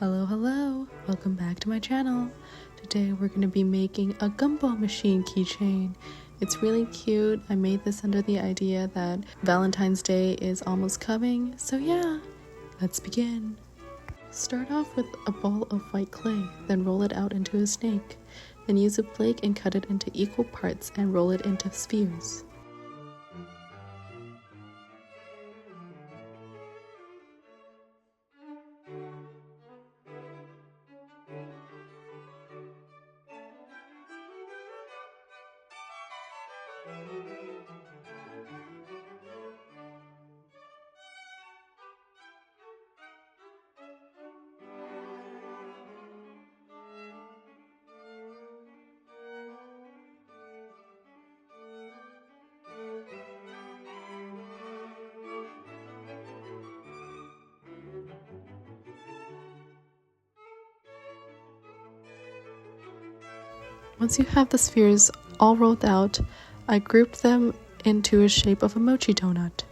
Hello, welcome back to my channel. Today we're going to be making a Gumball machine keychain. It's really cute. I made this under the idea that Valentine's Day is almost coming, so yeah, let's begin. Start off with a ball of white clay, then roll it out into a snake. Then use a flake and cut it into equal parts and roll it into spheres. Once you have the spheres all rolled out, I grouped them into a shape of a mochi donut.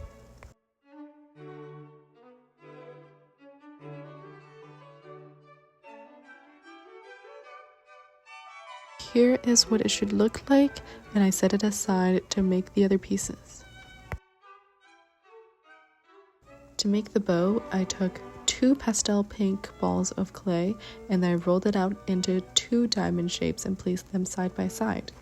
Here is what it should look like, and I set it aside to make the other pieces. To make the bow, I took 2 pastel pink balls of clay and then I rolled it out into 2 diamond shapes and placed them side by side.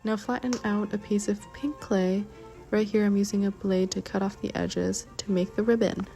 Now flatten out a piece of pink clay. Right here I'm using a blade to cut off the edges to make the ribbon.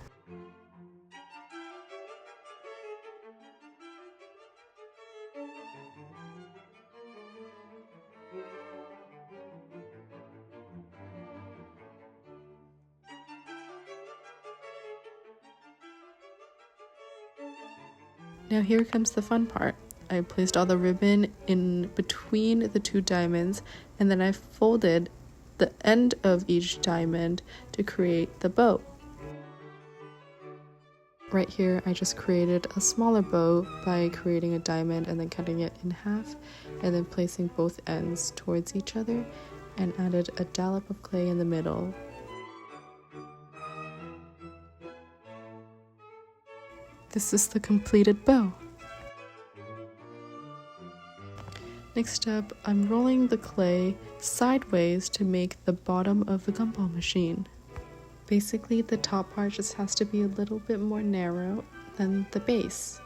Now here comes the fun part. I placed all the ribbon in between the 2 diamonds and then I folded the end of each diamond to create the bow. Right here I just created a smaller bow by creating a diamond and then cutting it in half and then placing both ends towards each other and added a dollop of clay in the middle. This is the completed bow. Next up, I'm rolling the clay sideways to make the bottom of the gumball machine. Basically, the top part just has to be a little bit more narrow than the base.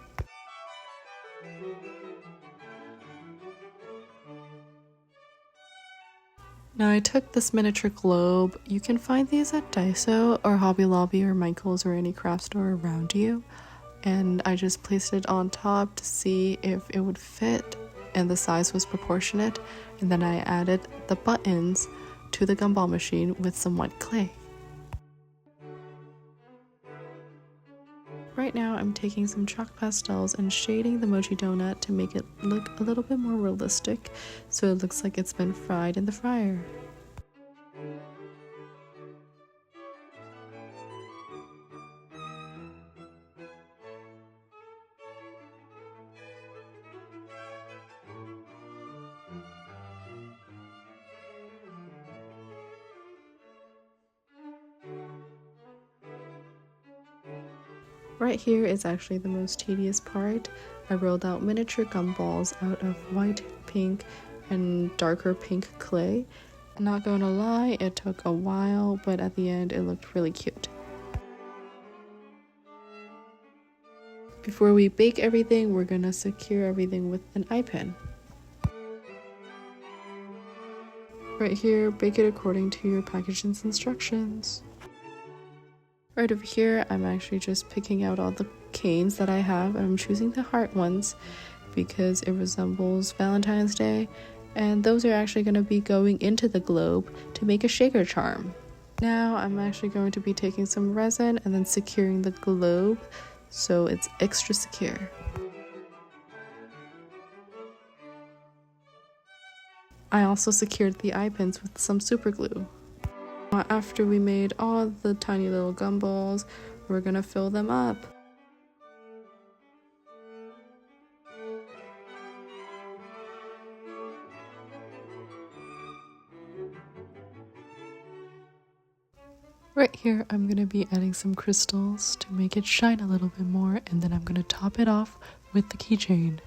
Now I took this miniature globe. You can find these at Daiso or Hobby Lobby or Michael's or any craft store around you. And I just placed it on top to see if it would fit and the size was proportionate, and then I added the buttons to the gumball machine with some white clay. Right now I'm taking some chalk pastels and shading the mochi donut to make it look a little bit more realistic so it looks like it's been fried in the fryer. Right here is actually the most tedious part. I rolled out miniature gumballs out of white, pink, and darker pink clay. I'm not gonna lie, it took a while, but at the end it looked really cute. Before we bake everything, we're gonna secure everything with an eye pin. Right here, bake it according to your packaging's instructions. Right over here, I'm actually just picking out all the canes that I have, and I'm choosing the heart ones because it resembles Valentine's Day, and those are actually going to be going into the globe to make a shaker charm. Now I'm actually going to be taking some resin and then securing the globe so it's extra secure. I also secured the eye pins with some super glue. After we made all the tiny little gumballs, we're gonna fill them up. Right here, I'm going to be adding some crystals to make it shine a little bit more, and then I'm going to top it off with the keychain.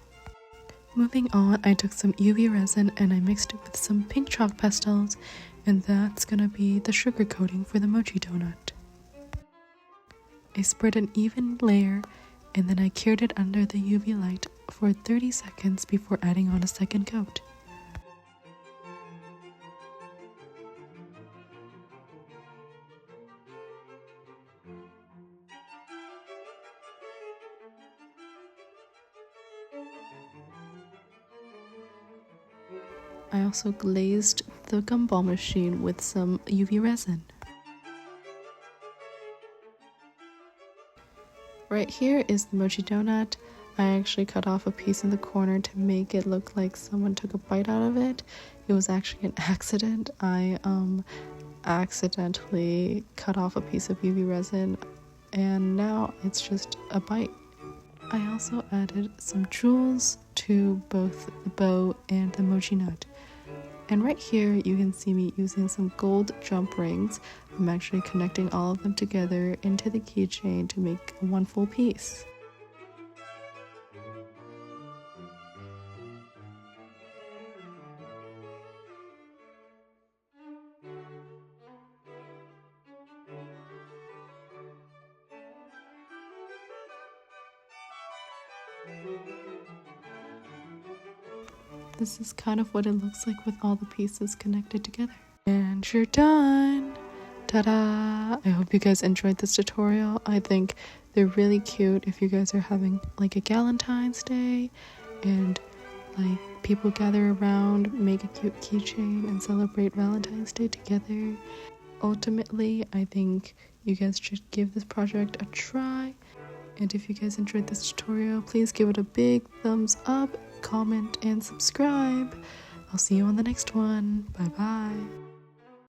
Moving on, I took some UV resin and I mixed it with some pink chalk pastels, and that's going to be the sugar coating for the mochi donut. I spread an even layer and then I cured it under the UV light for 30 seconds before adding on a second coat. I also glazed the gumball machine with some UV resin. Right here is the mochi donut. I actually cut off a piece in the corner to make it look like someone took a bite out of it. It was actually an accident. I accidentally cut off a piece of UV resin and now it's just a bite. I also added some jewels to both the bow and the mochi nut. And right here you can see me using some gold jump rings. I'm actually connecting all of them together into the keychain to make one full piece. This is kind of what it looks like with all the pieces connected together. And you're done! Ta-da! I hope you guys enjoyed this tutorial. I think they're really cute if you guys are having like a Galentine's Day and like people gather around, make a cute keychain and celebrate Valentine's Day together. Ultimately, I think you guys should give this project a try. And if you guys enjoyed this tutorial, please give it a big thumbs up, comment, and subscribe. I'll see you on the next one. Bye bye.